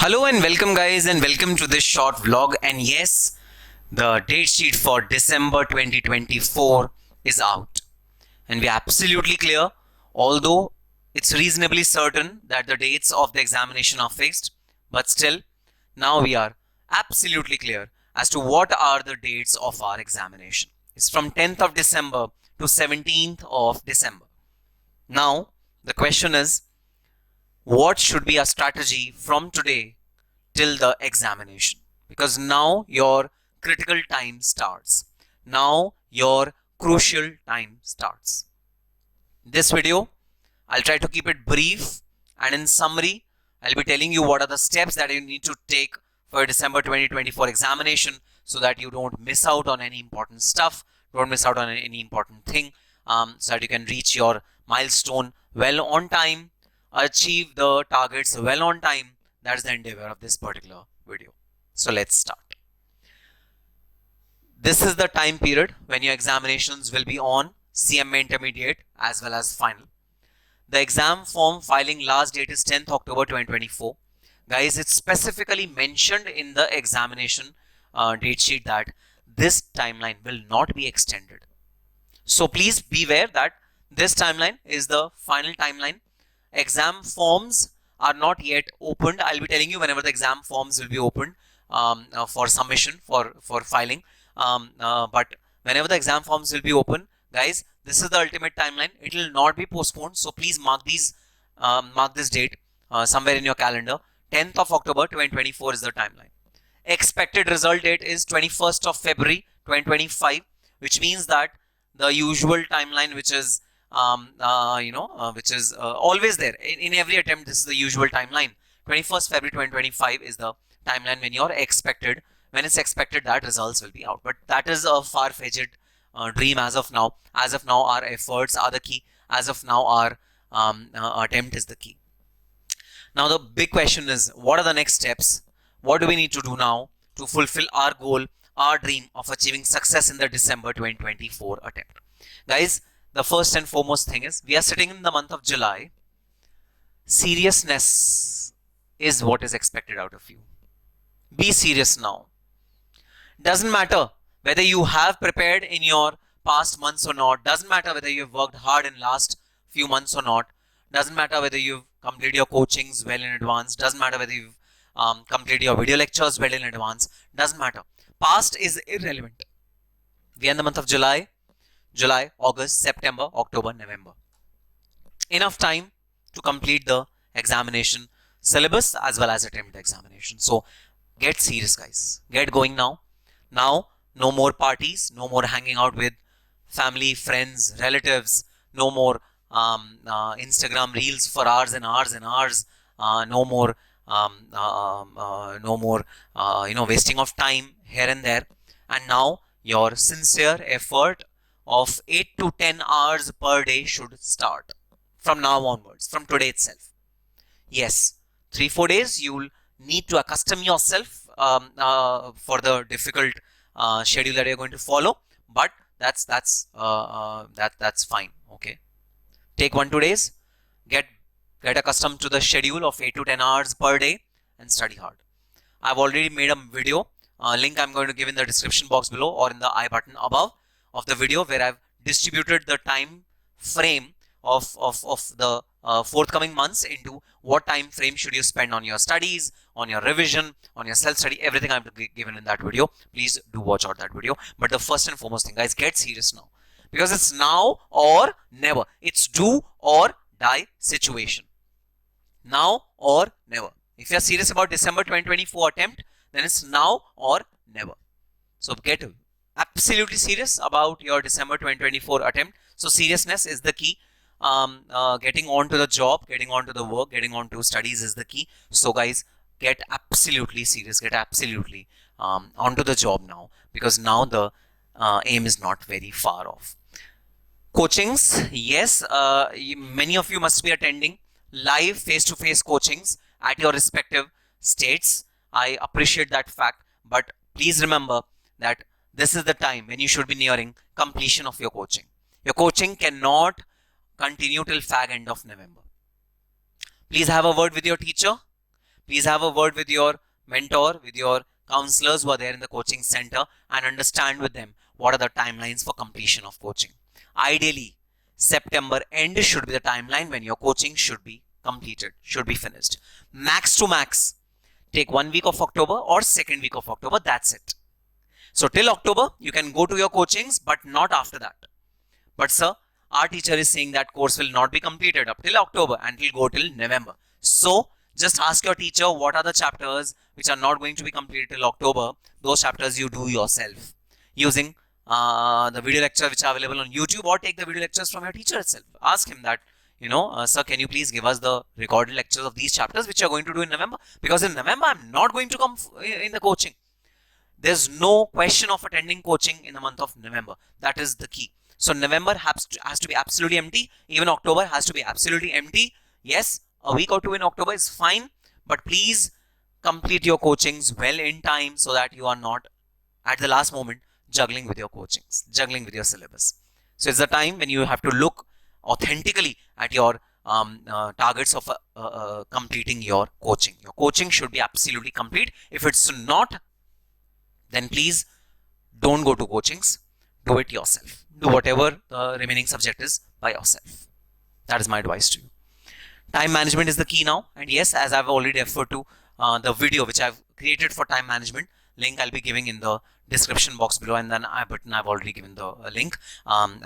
Hello and welcome guys, and welcome to this short vlog. And yes, the date sheet for December 2024 is out and we're absolutely clear, although it's reasonably certain that the dates of the examination are fixed, but still now we are absolutely clear as to what are the dates of our examination. It's from 10th of December to 17th of December. Now the question is, what should be our strategy from today till the examination? Because now your critical time starts. Now your crucial time starts. This video, I'll try to keep it brief, and in summary, I'll be telling you what are the steps that you need to take for December 2024 examination so that you don't miss out on any important stuff, don't miss out on any important thing, so that you can reach your milestone well on time, achieve the targets well on time. That's the endeavor of this particular video. So let's start. This is the time period when your examinations will be on CMA Intermediate as well as final. The exam form filing last date is 10th October 2024. Guys, it's specifically mentioned in the examination date sheet that this timeline will not be extended. So please beware that this timeline is the final timeline. Exam forms are not yet opened. I'll be telling you whenever the exam forms will be opened for submission, for filing. But whenever the exam forms will be open, guys, this is the ultimate timeline. It will not be postponed. So please mark this date somewhere in your calendar. 10th of October 2024 is the timeline. Expected result date is 21st of February 2025, which means that the usual timeline, which is always there in every attempt. This is the usual timeline. 21st February 2025 is the timeline when it's expected that results will be out. But that is a far-fetched dream as of now. As of now, our efforts are the key. As of now, our attempt is the key. Now the big question is, what are the next steps? What do we need to do now to fulfill our goal, our dream of achieving success in the December 2024 attempt? Guys, the first and foremost thing is, we are sitting in the month of July. Seriousness is what is expected out of you. Be serious now. Doesn't matter whether you have prepared in your past months or not. Doesn't matter whether you've worked hard in last few months or not. Doesn't matter whether you've completed your coachings well in advance. Doesn't matter whether you've completed your video lectures well in advance. Doesn't matter. Past is irrelevant. We are in the month of July, August, September, October, November. Enough time to complete the examination syllabus as well as attempt the examination. So get serious, guys. Get going now. Now, no more parties, no more hanging out with family, friends, relatives, no more Instagram reels for hours and hours and hours, no more wasting of time here and there. And now your sincere effort of 8 to 10 hours per day should start from now onwards, from today itself. Yes, 3-4 days you'll need to accustom yourself for the difficult schedule that you're going to follow, but that's fine. Okay, take 1-2 days, get accustomed to the schedule of 8 to 10 hours per day and study hard. I've already made a video, link I'm going to give in the description box below or in the I button above of the video, where I've distributed the time frame of the forthcoming months into what time frame should you spend on your studies, on your revision, on your self-study. Everything I've given in that video. Please do watch out that video. But the first and foremost thing, guys, get serious now, because it's now or never. It's do or die situation. Now or never. If you're serious about December 2024 attempt, then it's now or never. So get absolutely serious about your December 2024 attempt. So seriousness is the key. Getting on to the job, getting on to the work, getting on to studies is the key. So guys, get absolutely serious, get absolutely onto the job now, because now the aim is not very far off. Coachings, yes, many of you must be attending live face-to-face coachings at your respective states. I appreciate that fact, but please remember that this is the time when you should be nearing completion of your coaching. Your coaching cannot continue till fag end of November. Please have a word with your teacher. Please have a word with your mentor, with your counselors who are there in the coaching center, and understand with them what are the timelines for completion of coaching. Ideally, September end should be the timeline when your coaching should be completed, should be finished. Max to max, take 1 week of October or 2nd week of October, that's it. So till October, you can go to your coachings, but not after that. But sir, our teacher is saying that course will not be completed up till October and will go till November. So just ask your teacher what are the chapters which are not going to be completed till October. Those chapters you do yourself using the video lecture which are available on YouTube, or take the video lectures from your teacher itself. Ask him that, sir, can you please give us the recorded lectures of these chapters which you are going to do in November? Because in November, I'm not going to come in the coaching. There's no question of attending coaching in the month of November. That is the key. So November has to be absolutely empty. Even October has to be absolutely empty. Yes, a week or two in October is fine, but please complete your coachings well in time so that you are not at the last moment juggling with your coachings, juggling with your syllabus. So it's the time when you have to look authentically at your targets of completing your coaching. Your coaching should be absolutely complete. If it's not, then please don't go to coachings. Do it yourself. Do whatever the remaining subject is by yourself. That is my advice to you. Time management is the key now. And yes, as I've already referred to the video which I've created for time management, link I'll be giving in the description box below, and then I've already given the link.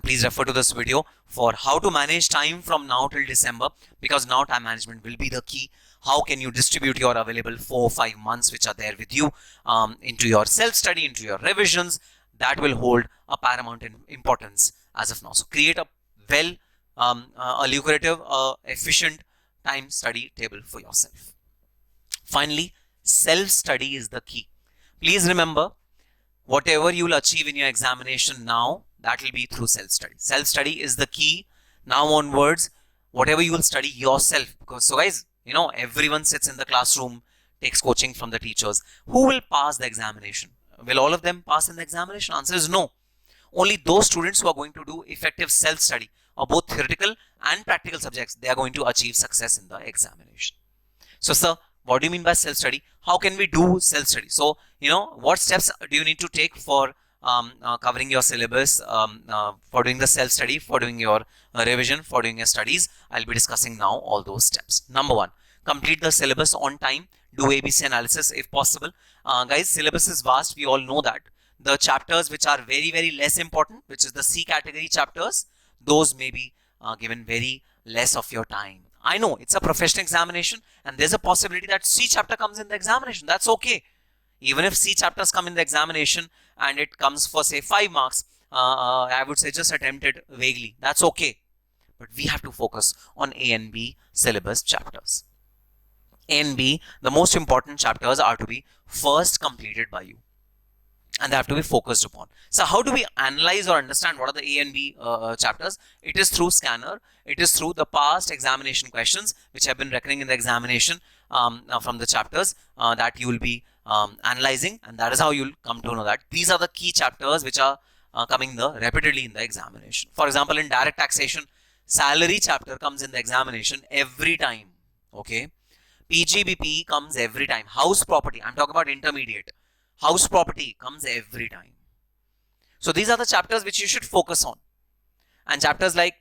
Please refer to this video for how to manage time from now till December, because now time management will be the key. How can you distribute your available 4 or 5 months which are there with you into your self-study, into your revisions? That will hold a paramount importance as of now. So create a a lucrative, efficient time study table for yourself. Finally, self-study is the key. Please remember, whatever you will achieve in your examination now, that will be through self-study. Self-study is the key. Now onwards, whatever you will study yourself. Because so guys, everyone sits in the classroom, takes coaching from the teachers. Who will pass the examination? Will all of them pass in the examination? Answer is no. Only those students who are going to do effective self-study of both theoretical and practical subjects, they are going to achieve success in the examination. So sir, what do you mean by self-study? How can we do self-study? So, what steps do you need to take for covering your syllabus, for doing the self-study, for doing your revision, for doing your studies? I'll be discussing now all those steps. Number 1, complete the syllabus on time. Do ABC analysis if possible. Guys, syllabus is vast. We all know that. The chapters which are very, very less important, which is the C category chapters, those may be given very less of your time. I know it's a professional examination and there's a possibility that C chapter comes in the examination. That's okay. Even if C chapters come in the examination and it comes for say 5 marks, I would say just attempt it vaguely. That's okay. But we have to focus on A and B syllabus chapters. A and B, the most important chapters are to be first completed by you, and they have to be focused upon. So how do we analyze or understand what are the A and B chapters? It is through scanner. It is through the past examination questions which have been recurring in the examination from the chapters that you will be analyzing, and that is how you will come to know that these are the key chapters which are coming repeatedly in the examination. For example, in direct taxation, salary chapter comes in the examination every time. Okay, PGBP comes every time. House property, I'm talking about intermediate. House property comes every time. So these are the chapters which you should focus on. And chapters like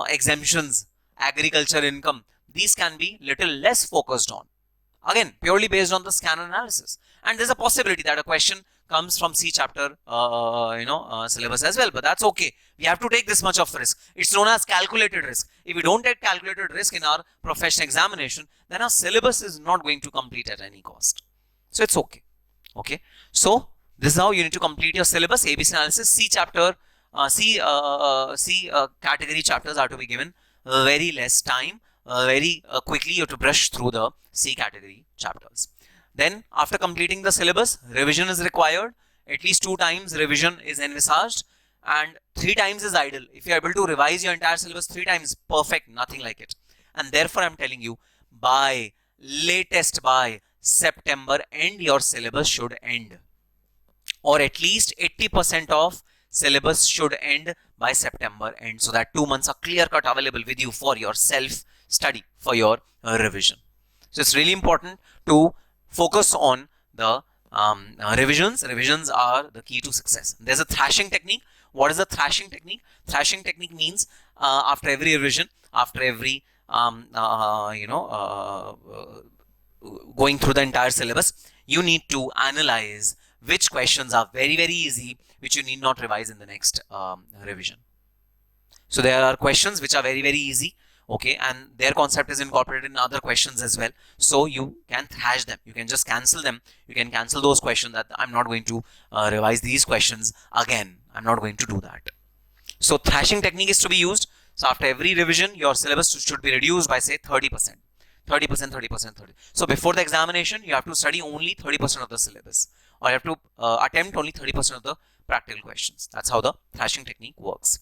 exemptions, agriculture income, these can be little less focused on. Again, purely based on the scanner analysis. And there's a possibility that a question comes from C chapter syllabus as well, but that's okay. We have to take this much of risk. It's known as calculated risk. If we don't take calculated risk in our professional examination, then our syllabus is not going to complete at any cost. So it's okay. Okay, so this is how you need to complete your syllabus. ABC analysis, C chapter, category chapters are to be given very less time, very quickly. You have to brush through the C category chapters. Then after completing the syllabus, revision is required. At least 2 times revision is envisaged, and 3 times is ideal. If you are able to revise your entire syllabus 3 times, perfect, nothing like it. And therefore I'm telling you, by September end, your syllabus should end, or at least 80% of syllabus should end by September end, so that 2 months are clear cut available with you for your self study, for your revision. So it's really important to focus on the revisions. Revisions are the key to success. There's a thrashing technique. What is the thrashing technique? Thrashing technique means after every revision, after every going through the entire syllabus, you need to analyze which questions are very easy, which you need not revise in the next revision. So there are questions which are very easy, okay, and their concept is incorporated in other questions as well. So you can thrash them. You can just cancel them. You can cancel those questions that I'm not going to revise these questions again. I'm not going to do that. So thrashing technique is to be used. So after every revision, your syllabus should be reduced by say 30%. 30%, 30%, 30. So before the examination, you have to study only 30% of the syllabus, or you have to attempt only 30% of the practical questions. That's how the thrashing technique works.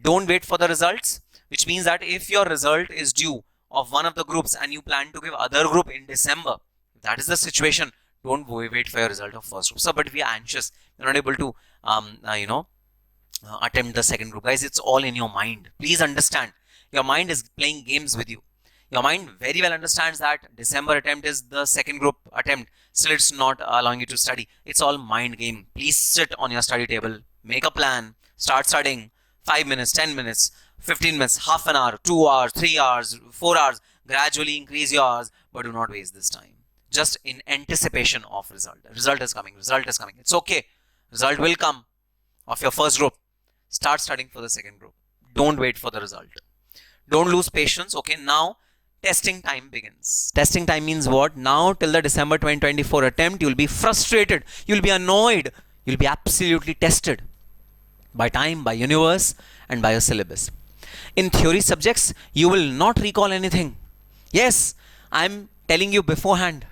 Don't wait for the results, which means that if your result is due of one of the groups and you plan to give other group in December, if that is the situation, don't wait for your result of first group. So, but if you're anxious, you're not able to, attempt the second group, guys, it's all in your mind. Please understand, your mind is playing games with you. Your mind very well understands that December attempt is the second group attempt. Still, it's not allowing you to study. It's all mind game. Please sit on your study table, make a plan, start studying. 5 minutes, 10 minutes, 15 minutes, half an hour, 2 hours, 3 hours, 4 hours. Gradually increase your hours, but do not waste this time. Just in anticipation of result. Result is coming. Result is coming. It's okay. Result will come of your first group. Start studying for the second group. Don't wait for the result. Don't lose patience. Okay, now testing time begins. Testing time means what? Now till the December 2024 attempt, you'll be frustrated. You'll be annoyed. You'll be absolutely tested by time, by universe, and by your syllabus. In theory subjects, you will not recall anything. Yes, I'm telling you beforehand.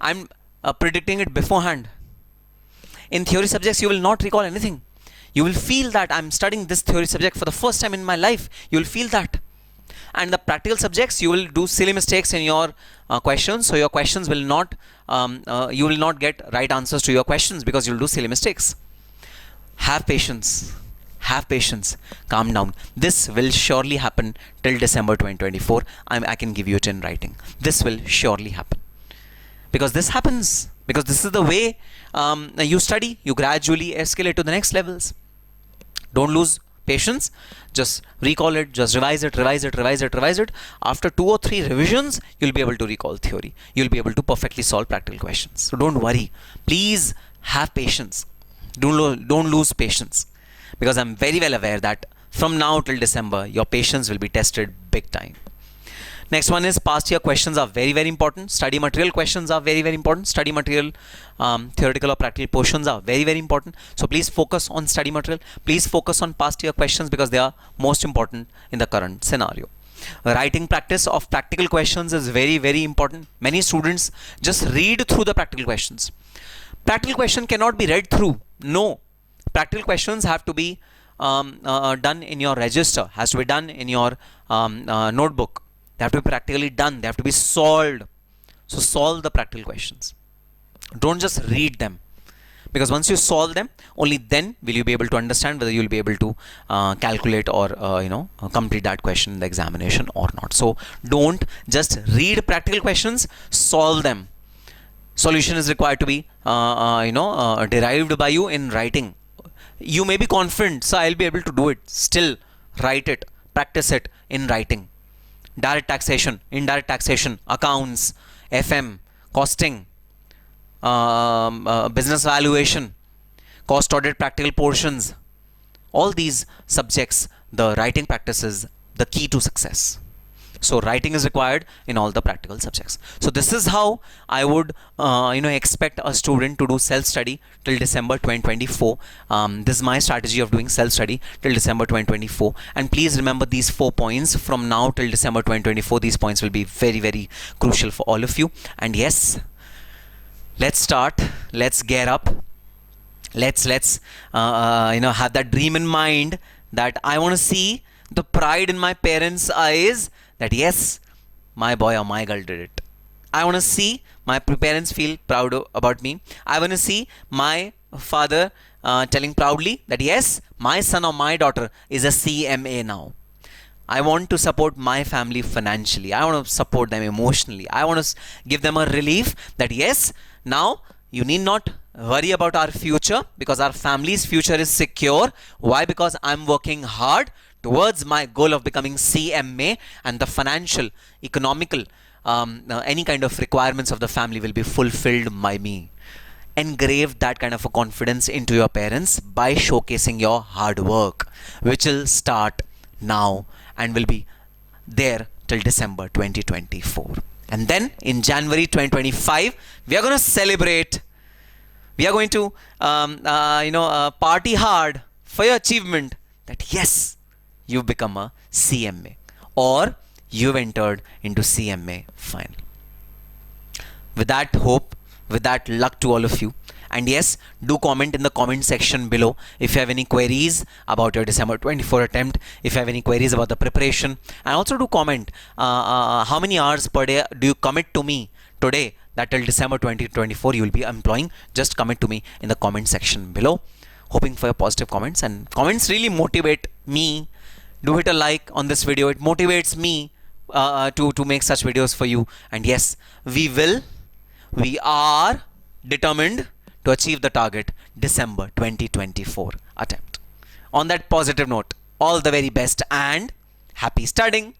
I'm predicting it beforehand. In theory subjects, you will not recall anything. You will feel that I'm studying this theory subject for the first time in my life. You will feel that. And the practical subjects, you will do silly mistakes in your questions. So your questions will not, you will not get right answers to your questions because you'll do silly mistakes. Have patience. Have patience. Calm down. This will surely happen till December 2024. I can give you it in writing. This will surely happen. Because this happens. Because this is the way you study. You gradually escalate to the next levels. Don't lose patience. Just recall it. Just revise it, revise it, revise it, revise it. After 2 or 3 revisions, you'll be able to recall theory. You'll be able to perfectly solve practical questions. So don't worry. Please have patience. Don't lose patience, because I'm very well aware that from now till December, your patience will be tested big time. Next one is past year questions are very important. Study material questions are very important. Study material, theoretical or practical portions are very important. So please focus on study material. Please focus on past year questions because they are most important in the current scenario. Writing practice of practical questions is very important. Many students just read through the practical questions. Practical question cannot be read through. No. Practical questions have to be done in your register, has to be done in your notebook. They have to be practically done. They have to be solved. So solve the practical questions. Don't just read them. Because once you solve them, only then will you be able to understand whether you will be able to calculate or complete that question in the examination or not. So don't just read practical questions, solve them. Solution is required to be derived by you in writing. You may be confident, so I'll be able to do it. Still write it, practice it in writing. Direct taxation, indirect taxation, accounts, FM, costing, business valuation, cost audit practical portions. All these subjects, the writing practice is the key to success. So writing is required in all the practical subjects. So this is how I would expect a student to do self-study till December 2024. This is my strategy of doing self-study till December 2024. And please remember these 4 points from now till December 2024. These points will be very crucial for all of you. And yes, let's start. Let's gear up. Let's have that dream in mind that I want to see the pride in my parents' eyes that yes, my boy or my girl did it. I want to see my parents feel proud about me. I want to see my father telling proudly that yes, my son or my daughter is a CMA now. I want to support my family financially. I want to support them emotionally. I want to give them a relief that yes, now you need not worry about our future because our family's future is secure. Why? Because I'm working hard towards my goal of becoming CMA, and the financial, economical, any kind of requirements of the family will be fulfilled by me. Engrave that kind of a confidence into your parents by showcasing your hard work, which will start now and will be there till December 2024. And then in January 2025, we are going to celebrate. We are going to, party hard for your achievement that yes, you've become a CMA or you've entered into CMA final. With that hope, with that luck to all of you. And yes, do comment in the comment section below if you have any queries about your December 24 attempt, if you have any queries about the preparation, and also do comment how many hours per day do you commit to me today that till December 2024 you will be employing. Just comment to me in the comment section below. Hoping for your positive comments, and comments really motivate me. Do hit a like on this video. It motivates me to make such videos for you. And yes, we are determined to achieve the target December 2024 attempt. On that positive note, all the very best and happy studying.